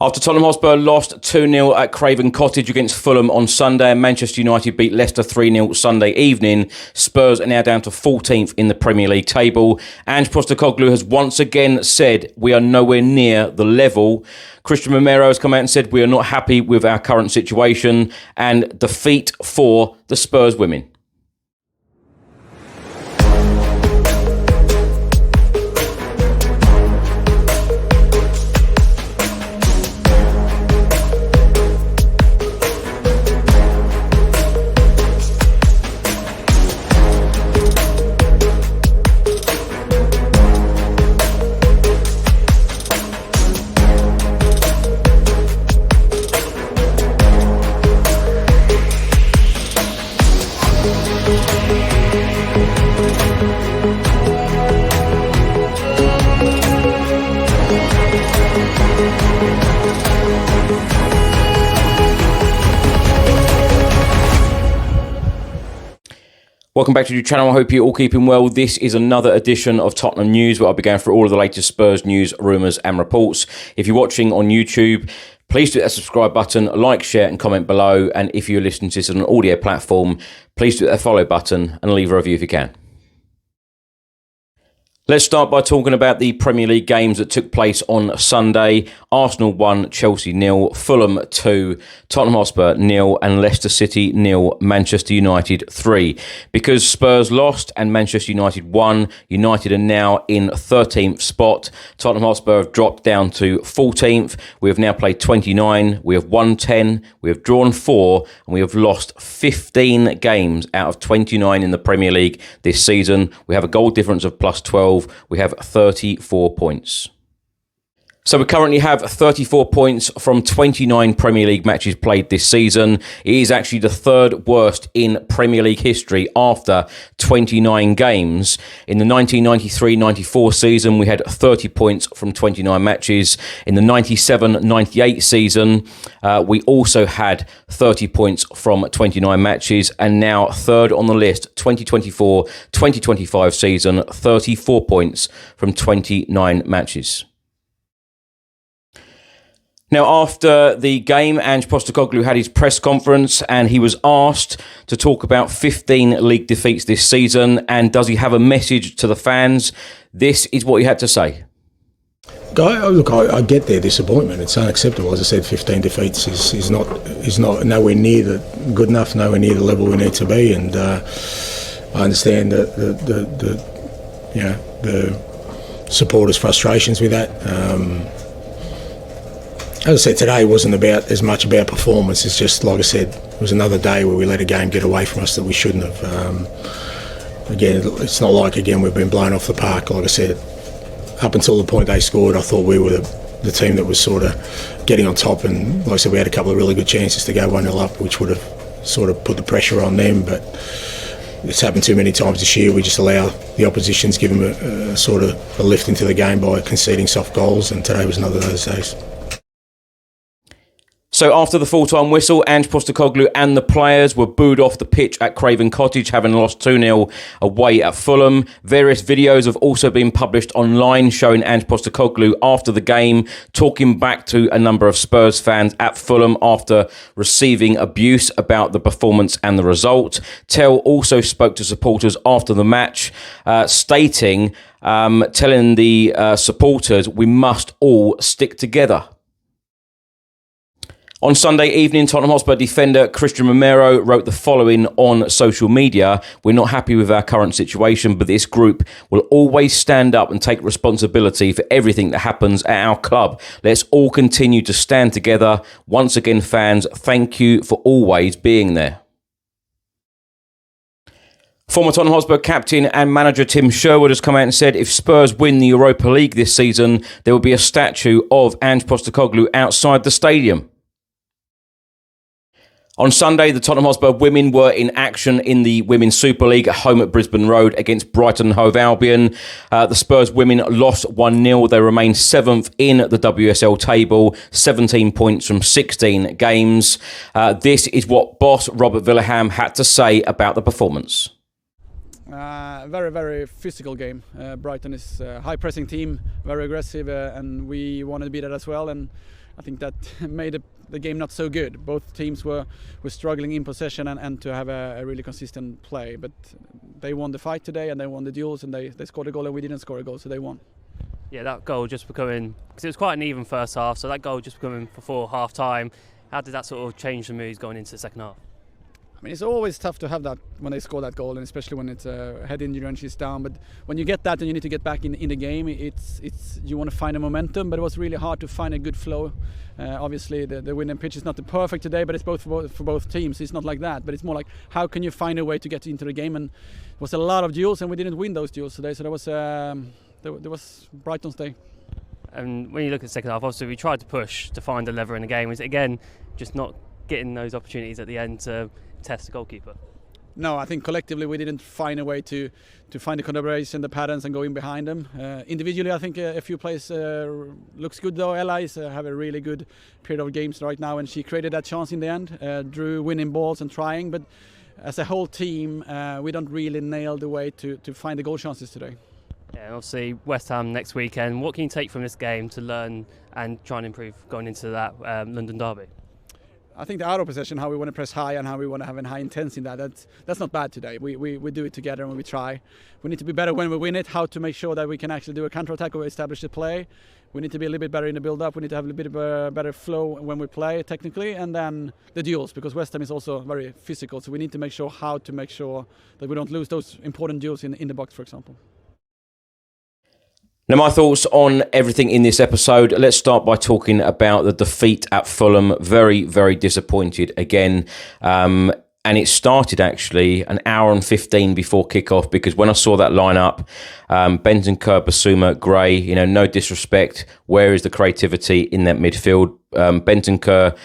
After Tottenham Hotspur lost 2-0 at Craven Cottage against Fulham on Sunday and Manchester United beat Leicester 3-0 Sunday evening, Spurs are now down to 14th in the Premier League table. Ange Postecoglou has once again said we are nowhere near the level. Christian Romero has come out and said we are not happy with our current situation and defeat for the Spurs women. Welcome back to the channel. I hope you're all keeping well. This is another edition of Tottenham News, where I'll be going through all of the latest Spurs news, rumours and reports. If you're watching on YouTube, please do that subscribe button, like, share and comment below. And if you're listening to this on an audio platform, please do that follow button and leave a review if you can. Let's start by talking about the Premier League games that took place on Sunday. Arsenal 1, Chelsea 0, Fulham 2, Tottenham Hotspur 0 and Leicester City 0, Manchester United 3. Because Spurs lost and Manchester United won, United are now in 13th spot. Tottenham Hotspur have dropped down to 14th. We have now played 29, we have won 10, we have drawn 4 and we have lost 15 games out of 29 in the Premier League this season. We have a goal difference of plus 12. We have 34 points. So we currently have 34 points from 29 Premier League matches played this season. It is actually the third worst in Premier League history after 29 games. In the 1993-94 season, we had 30 points from 29 matches. In the 97-98 season, we also had 30 points from 29 matches. And now third on the list, 2024-2025 season, 34 points from 29 matches. Now, after the game, Ange Postecoglou had his press conference and he was asked to talk about 15 league defeats this season and does he have a message to the fans? This is what he had to say. Look, I get their disappointment. It's unacceptable. As I said, 15 defeats is not nowhere near good enough, nowhere near the level we need to be. And I understand the supporters' frustrations with that. As I said, today wasn't as much about performance. It's just, like I said, it was another day where we let a game get away from us that we shouldn't have. Again, it's not like, we've been blown off the park. Like I said, up until the point they scored, I thought we were the team that was sort of getting on top. And like I said, we had a couple of really good chances to go 1-0 up, which would have sort of put the pressure on them. But it's happened too many times this year. We just allow the oppositions, give them a sort of a lift into the game by conceding soft goals. And today was another of those days. So after the full-time whistle, Ange Postecoglou and the players were booed off the pitch at Craven Cottage, having lost 2-0 away at Fulham. Various videos have also been published online showing Ange Postecoglou after the game, talking back to a number of Spurs fans at Fulham after receiving abuse about the performance and the result. Tell also spoke to supporters after the match, telling the supporters, we must all stick together. On Sunday evening, Tottenham Hotspur defender Christian Romero wrote the following on social media. We're not happy with our current situation, but this group will always stand up and take responsibility for everything that happens at our club. Let's all continue to stand together. Once again, fans, thank you for always being there. Former Tottenham Hotspur captain and manager Tim Sherwood has come out and said if Spurs win the Europa League this season, there will be a statue of Ange Postecoglou outside the stadium. On Sunday, the Tottenham Hotspur women were in action in the Women's Super League at home at Brisbane Road against Brighton Hove Albion. The Spurs women lost 1-0. They remain 7th in the WSL table, 17 points from 16 games. This is what boss Robert Villaham had to say about the performance. Very, very physical game. Brighton is a high-pressing team, very aggressive, and we wanted to be that as well. And I think that made the game not so good. Both teams were struggling in possession and to have a really consistent play. But they won the fight today and they won the duels and they scored a goal and we didn't score a goal, so they won. Yeah, that goal just becoming, because it was quite an even first half, so that goal just becoming before half time. How did that sort of change the moods going into the second half? I mean, it's always tough to have that when they score that goal, and especially when it's a head injury and she's down. But when you get that and you need to get back in the game, it's you want to find a momentum. But it was really hard to find a good flow. Obviously, the winning pitch is not the perfect today, but it's both for both teams. It's not like that, but it's more like how can you find a way to get into the game? And it was a lot of duels, and we didn't win those duels today. So there was Brighton's day. And when you look at the second half, obviously we tried to push to find a lever in the game. Is it again just not getting those opportunities at the end to test the goalkeeper? No, I think collectively we didn't find a way to find the collaboration, the patterns, and go in behind them. Individually, I think a few players looks good though. Ella is have a really good period of games right now, and she created that chance in the end, drew winning balls and trying. But as a whole team, we don't really nail the way to find the goal chances today. Yeah, and obviously West Ham next weekend. What can you take from this game to learn and try and improve going into that London derby? I think the out of possession, how we want to press high and how we want to have a high intensity in that's not bad today. We do it together and we try. We need to be better when we win it, how to make sure that we can actually do a counter-attack or establish the play. We need to be a little bit better in the build-up. We need to have a little bit of a better flow when we play technically, and then the duels, because West Ham is also very physical. So we need to make sure that we don't lose those important duels in the box, for example. Now, my thoughts on everything in this episode. Let's start by talking about the defeat at Fulham. Very, very disappointed again. And it started actually an hour and 15 before kickoff, because when I saw that lineup, Bentancur, Basuma, Gray, no disrespect. Where is the creativity in that midfield? Bentancur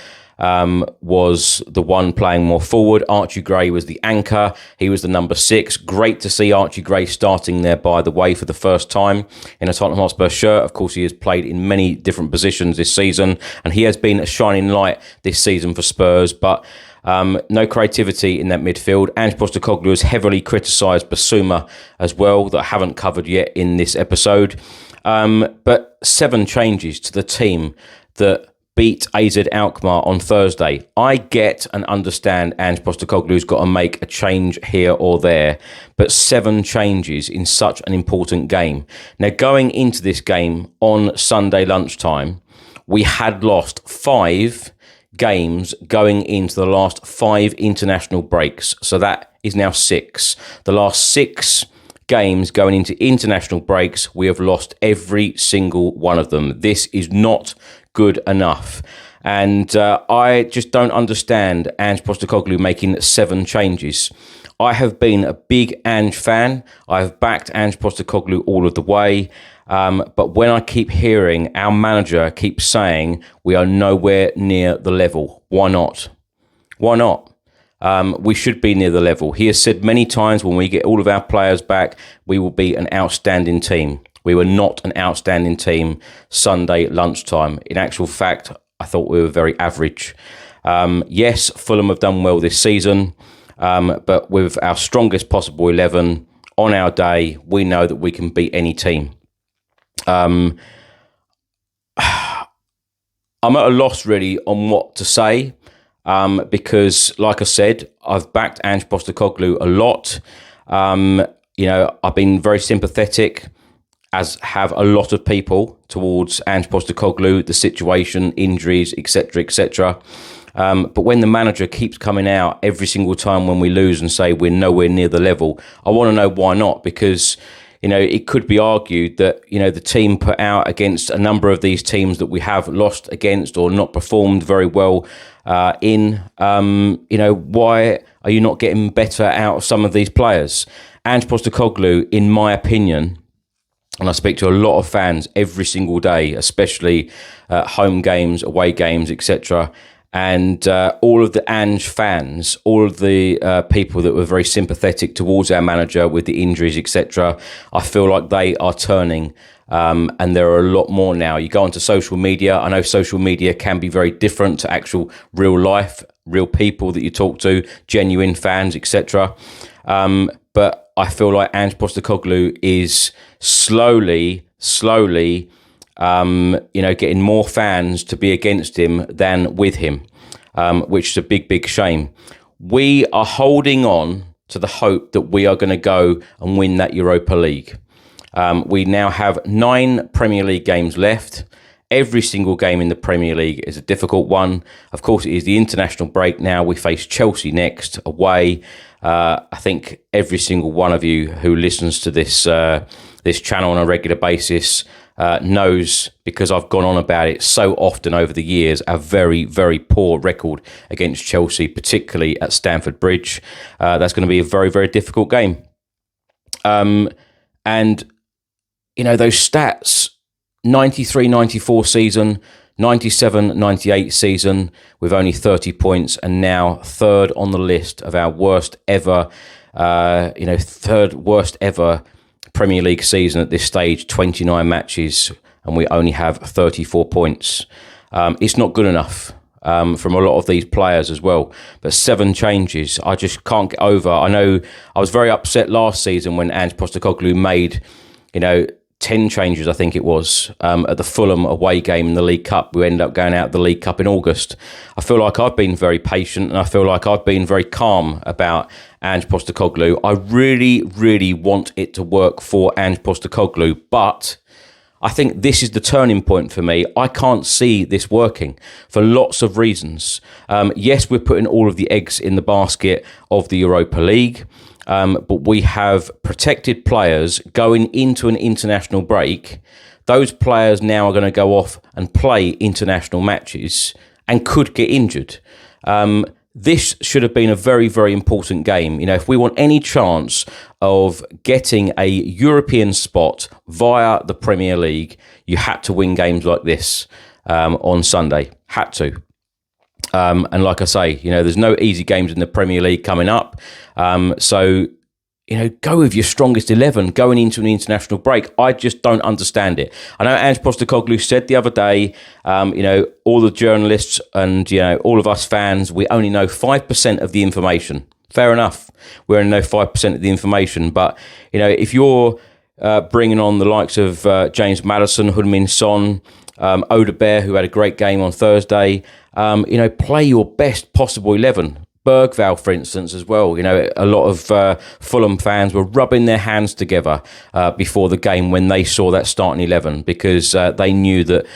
was the one playing more forward. Archie Gray was the anchor. He was the number 6. Great to see Archie Gray starting there, by the way, for the first time in a Tottenham Hotspur shirt. Of course, he has played in many different positions this season, and he has been a shining light this season for Spurs, but no creativity in that midfield. Ange Postecoglou has heavily criticised Basuma as well, that I haven't covered yet in this episode. But 7 changes to the team that beat AZ Alkmaar on Thursday. I get and understand Ange Postecoglou's got to make a change here or there, but 7 changes in such an important game. Now, going into this game on Sunday lunchtime, we had lost 5 games going into the last 5 international breaks. So that is now 6. The last 6 games going into international breaks, we have lost every single one of them. This is not good enough. And I just don't understand Ange Postecoglou making 7 changes. I have been a big Ange fan. I've backed Ange Postecoglou all of the way. But when I keep hearing our manager keep saying we are nowhere near the level, why not? Why not? We should be near the level. He has said many times when we get all of our players back, we will be an outstanding team. We were not an outstanding team Sunday lunchtime. In actual fact, I thought we were very average. Yes, Fulham have done well this season, but with our strongest possible 11 on our day, we know that we can beat any team. I'm at a loss really on what to say, because, like I said, I've backed Ange Postecoglou a lot. I've been very sympathetic, as have a lot of people, towards Ange Postecoglou, the situation, injuries, etc., etc. But when the manager keeps coming out every single time when we lose and say we're nowhere near the level, I want to know why not, because it could be argued that, the team put out against a number of these teams that we have lost against or not performed very well why are you not getting better out of some of these players? Ange Postecoglou, in my opinion, and I speak to a lot of fans every single day, especially home games, away games, etc., and all of the Ange fans, all of the people that were very sympathetic towards our manager with the injuries, etc., I feel like they are turning, and there are a lot more now. You go onto social media. I know social media can be very different to actual real life, real people that you talk to, genuine fans, etc. But I feel like Ange Postecoglou is slowly getting more fans to be against him than with him, which is a big, big shame. We are holding on to the hope that we are going to go and win that Europa League. We now have 9 Premier League games left. Every single game in the Premier League is a difficult one. Of course, it is the international break now. We face Chelsea next, away. I think every single one of you who listens to this channel on a regular basis knows, because I've gone on about it so often over the years, a very, very poor record against Chelsea, particularly at Stamford Bridge. That's going to be a very, very difficult game. And, those stats, 93-94 season, 97-98 season with only 30 points, and now third on the list of our worst ever, third worst ever Premier League season at this stage, 29 matches, and we only have 34 points. It's not good enough from a lot of these players as well. But 7 changes, I just can't get over. I know I was very upset last season when Ange Postecoglou made, 10 changes, I think it was, at the Fulham away game in the League Cup. We ended up going out of the League Cup in August. I feel like I've been very patient, and I feel like I've been very calm about Ange Postecoglou. I really, really want it to work for Ange Postecoglou, but I think this is the turning point for me. I can't see this working for lots of reasons. Yes, we're putting all of the eggs in the basket of the Europa League. But we have protected players going into an international break. Those players now are going to go off and play international matches and could get injured. This should have been a very, very important game. If we want any chance of getting a European spot via the Premier League, you had to win games like this on Sunday. Had to. And like I say, there's no easy games in the Premier League coming up. So, go with your strongest 11 going into an international break. I just don't understand it. I know Ange Postecoglou said the other day, all the journalists and, all of us fans, we only know 5% of the information. Fair enough. We only know 5% of the information. But, if you're bringing on the likes of James Maddison, Heung-min Son, Odegaard, who had a great game on Thursday, play your best possible 11. Bergvall, for instance, as well. A lot of Fulham fans were rubbing their hands together before the game when they saw that starting 11, because they knew that,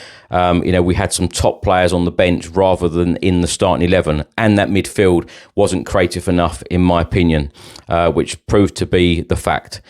we had some top players on the bench rather than in the starting 11, and that midfield wasn't creative enough, in my opinion, which proved to be the fact.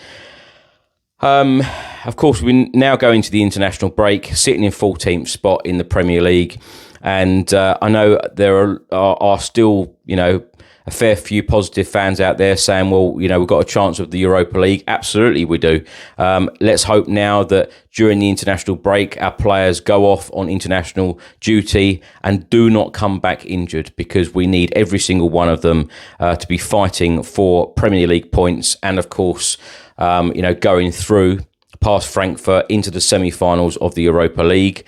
Of course, we now go into the international break, sitting in 14th spot in the Premier League. And I know there are still, a fair few positive fans out there saying, well, we've got a chance of the Europa League. Absolutely, we do. Let's hope now that during the international break, our players go off on international duty and do not come back injured, because we need every single one of them to be fighting for Premier League points. And of course, going through past Frankfurt into the semi-finals of the Europa League.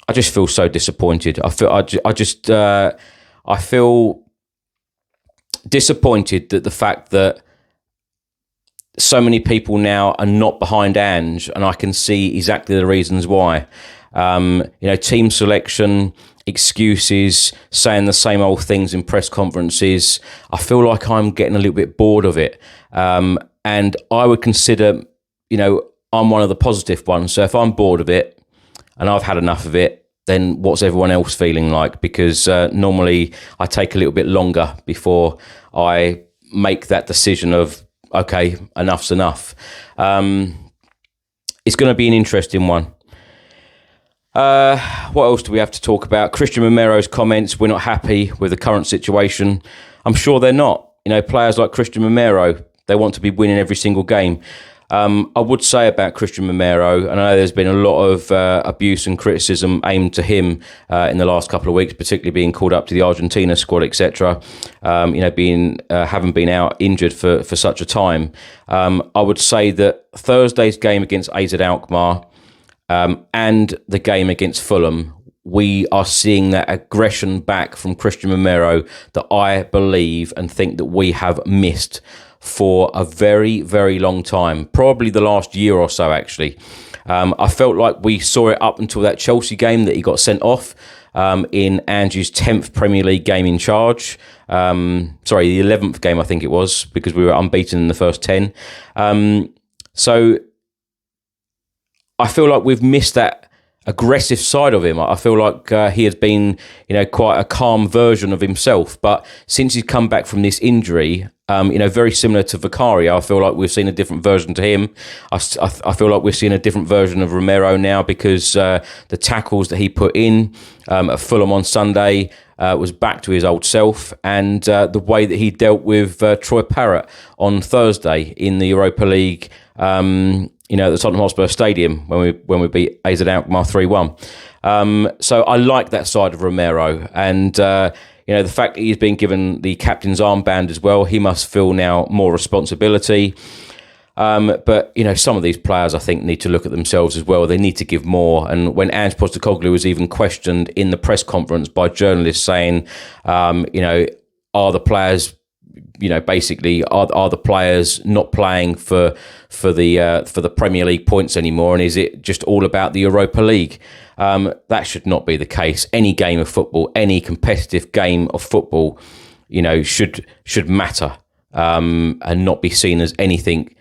I just feel so disappointed. I feel disappointed that the fact that so many people now are not behind Ange, and I can see exactly the reasons why. Team selection, excuses, saying the same old things in press conferences. I feel like I'm getting a little bit bored of it. And I would consider, I'm one of the positive ones. So if I'm bored of it and I've had enough of it, then what's everyone else feeling like? Because normally I take a little bit longer before I make that decision of, okay, enough's enough. It's going to be an interesting one. What else do we have to talk about? Christian Romero's comments, we're not happy with the current situation. I'm sure they're not. Players like Christian Romero, they want to be winning every single game. I would say about Christian Romero, and I know there's been a lot of abuse and criticism aimed to him in the last couple of weeks, particularly being called up to the Argentina squad, etc. Having been out injured for such a time. I would say that Thursday's game against AZ Alkmaar and the game against Fulham, we are seeing that aggression back from Christian Romero that I believe and think that we have missed for a very, very long time, probably the last year or so, actually. I felt like we saw it up until that Chelsea game that he got sent off in Ange's 10th Premier League game in charge. Sorry, the 11th game I think it was, because we were unbeaten in the first 10. So I feel like we've missed that aggressive side of him. I feel like he has been, quite a calm version of himself. But since he's come back from this injury, very similar to Vicario, I feel like we've seen a different version to him. I feel like we're seeing a different version of Romero now, because the tackles that he put in at Fulham on Sunday was back to his old self, and the way that he dealt with Troy Parrott on Thursday in the Europa League, at the Tottenham Hotspur Stadium when we beat AZ Alkmaar 3-1. So I like that side of Romero, and the fact that he's been given the captain's armband as well, he must feel now more responsibility. But some of these players, I think, need to look at themselves as well. They need to give more. And when Ange Postecoglou was even questioned in the press conference by journalists saying, are the players, basically, are the players not playing for the Premier League points anymore, and is it just all about the Europa League? That should not be the case. Any game of football, any competitive game of football, should matter and not be seen as anything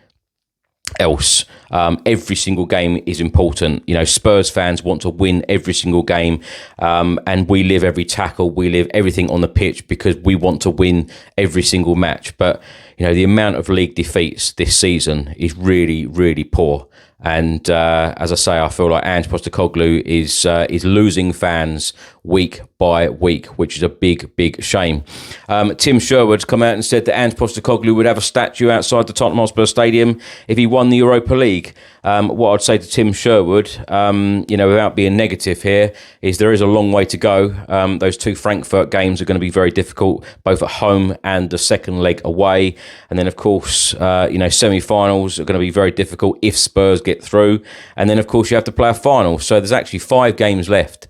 else. Every single game is important. Spurs fans want to win every single game, and we live every tackle, we live everything on the pitch because we want to win every single match. But the amount of league defeats this season is really, really poor. And as I say, I feel like Ange Postecoglou is losing fans week by week, which is a big, big shame. Tim Sherwood's come out and said that Ange Postecoglou would have a statue outside the Tottenham Hotspur Stadium if he won the Europa League. What I'd say to Tim Sherwood, without being negative here, is there is a long way to go. Those two Frankfurt games are going to be very difficult, both at home and the second leg away. And then, of course, semi-finals are going to be very difficult if Spurs get through. And then, of course, you have to play a final. So there's actually 5 games left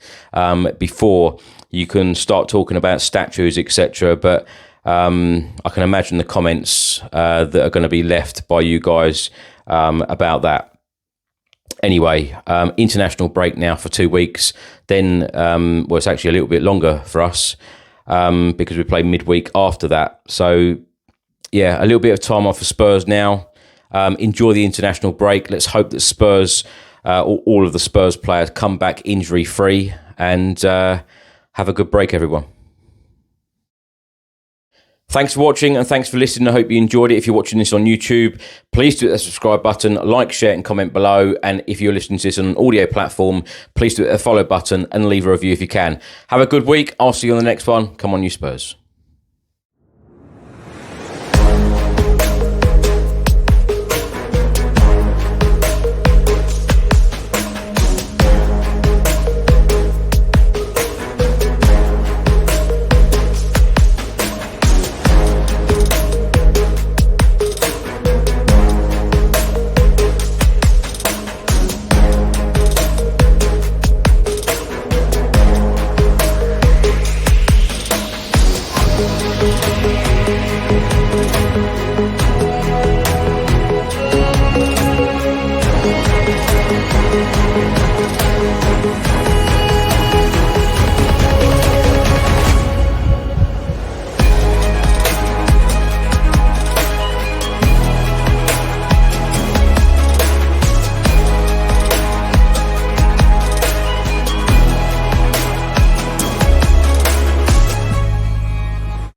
before you can start talking about statues, etc. But I can imagine the comments that are going to be left by you guys about that. Anyway, international break now for 2 weeks. Then, it's actually a little bit longer for us because we play midweek after that. So, yeah, a little bit of time off for Spurs now. Enjoy the international break. Let's hope that Spurs, all of the Spurs players, come back injury-free, and have a good break, everyone. Thanks for watching and thanks for listening. I hope you enjoyed it. If you're watching this on YouTube, please do hit the subscribe button, like, share and comment below. And if you're listening to this on an audio platform, please do hit the follow button and leave a review if you can. Have a good week. I'll see you on the next one. Come on, you Spurs.